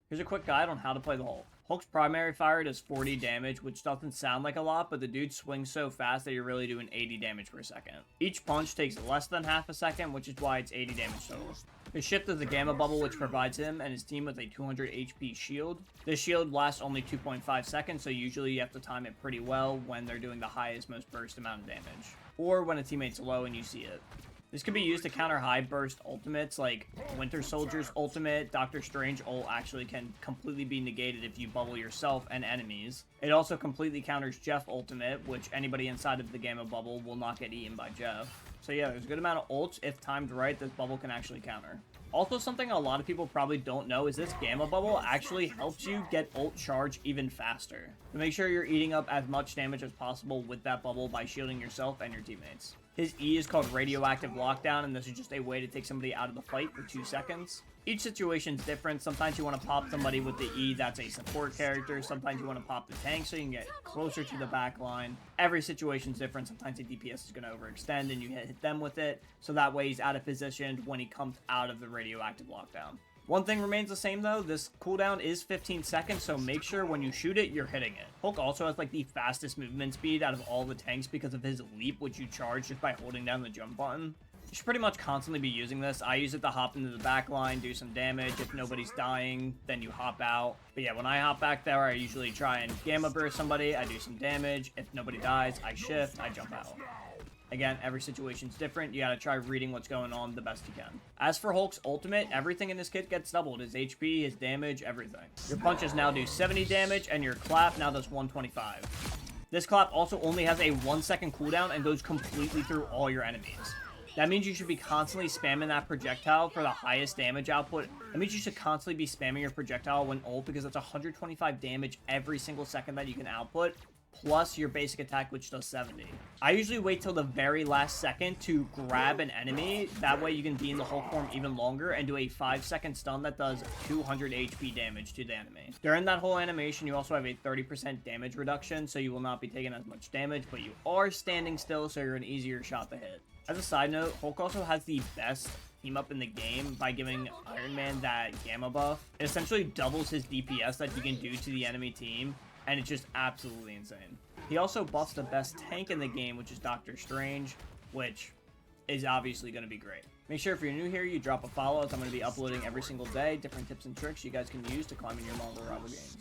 Here's a quick guide on how to play the Hulk. Hulk's primary fire does 40 damage, which doesn't sound like a lot, but the dude swings so fast that you're really doing 80 damage per second. Each punch takes less than half a second, which is why it's 80 damage total. His shift is the Gamma Bubble, which provides him and his team with a 200 HP shield. This shield lasts only 2.5 seconds, so usually you have to time it pretty well when they're doing the highest, most burst amount of damage, or when a teammate's low and you see it. This can be used to counter high burst ultimates like Winter Soldier's ultimate. Doctor Strange ult actually can completely be negated if you bubble yourself and enemies. It also completely counters Jeff ultimate, which anybody inside of the Gamma Bubble will not get eaten by Jeff. So yeah, there's a good amount of ults. If timed right, this bubble can actually counter. Also, something a lot of people probably don't know is this Gamma Bubble actually helps you get ult charge even faster. So make sure you're eating up as much damage as possible with that bubble by shielding yourself and your teammates. His E is called Radioactive Lockdown, and this is just a way to take somebody out of the fight for 2 seconds. Each situation's different. Sometimes you want to pop somebody with the E that's a support character. Sometimes you want to pop the tank so you can get closer to the back line. Every situation's different. Sometimes the DPS is going to overextend and you hit them with it, so that way he's out of position when he comes out of the Radioactive Lockdown. One thing remains the same though, this cooldown is 15 seconds, so make sure when you shoot it, you're hitting it. Hulk also has like the fastest movement speed out of all the tanks because of his leap, which you charge just by holding down the jump button. You should pretty much constantly be using this. I use it to hop into the back line, do some damage. If nobody's dying, then you hop out. But yeah, when I hop back there, I usually try and Gamma Burst somebody, I do some damage. If nobody dies, I shift, I jump out. Again, every situation's different. You gotta try reading what's going on the best you can. As for Hulk's ultimate, everything in this kit gets doubled. His HP, his damage, everything. Your punches now do 70 damage, and your clap now does 125. This clap also only has a 1-second cooldown and goes completely through all your enemies. That means you should be constantly spamming that projectile for the highest damage output. That means you should constantly be spamming your projectile when ult, because it's 125 damage every single second that you can output, plus your basic attack, which does 70. I usually wait till the very last second to grab an enemy. That way you can be in the Hulk form even longer and do a 5-second stun that does 200 HP damage to the enemy. During that whole animation, you also have a 30% damage reduction, so you will not be taking as much damage, but you are standing still, so you're an easier shot to hit. As a side note, Hulk also has the best team up in the game by giving Iron Man that Gamma buff. It essentially doubles his DPS that you can do to the enemy team, and it's just absolutely insane. He also buffs the best tank in the game, which is Doctor Strange, which is obviously going to be great. Make sure if you're new here, you drop a follow, as I'm going to be uploading every single day different tips and tricks you guys can use to climb in your Marvel Rival games.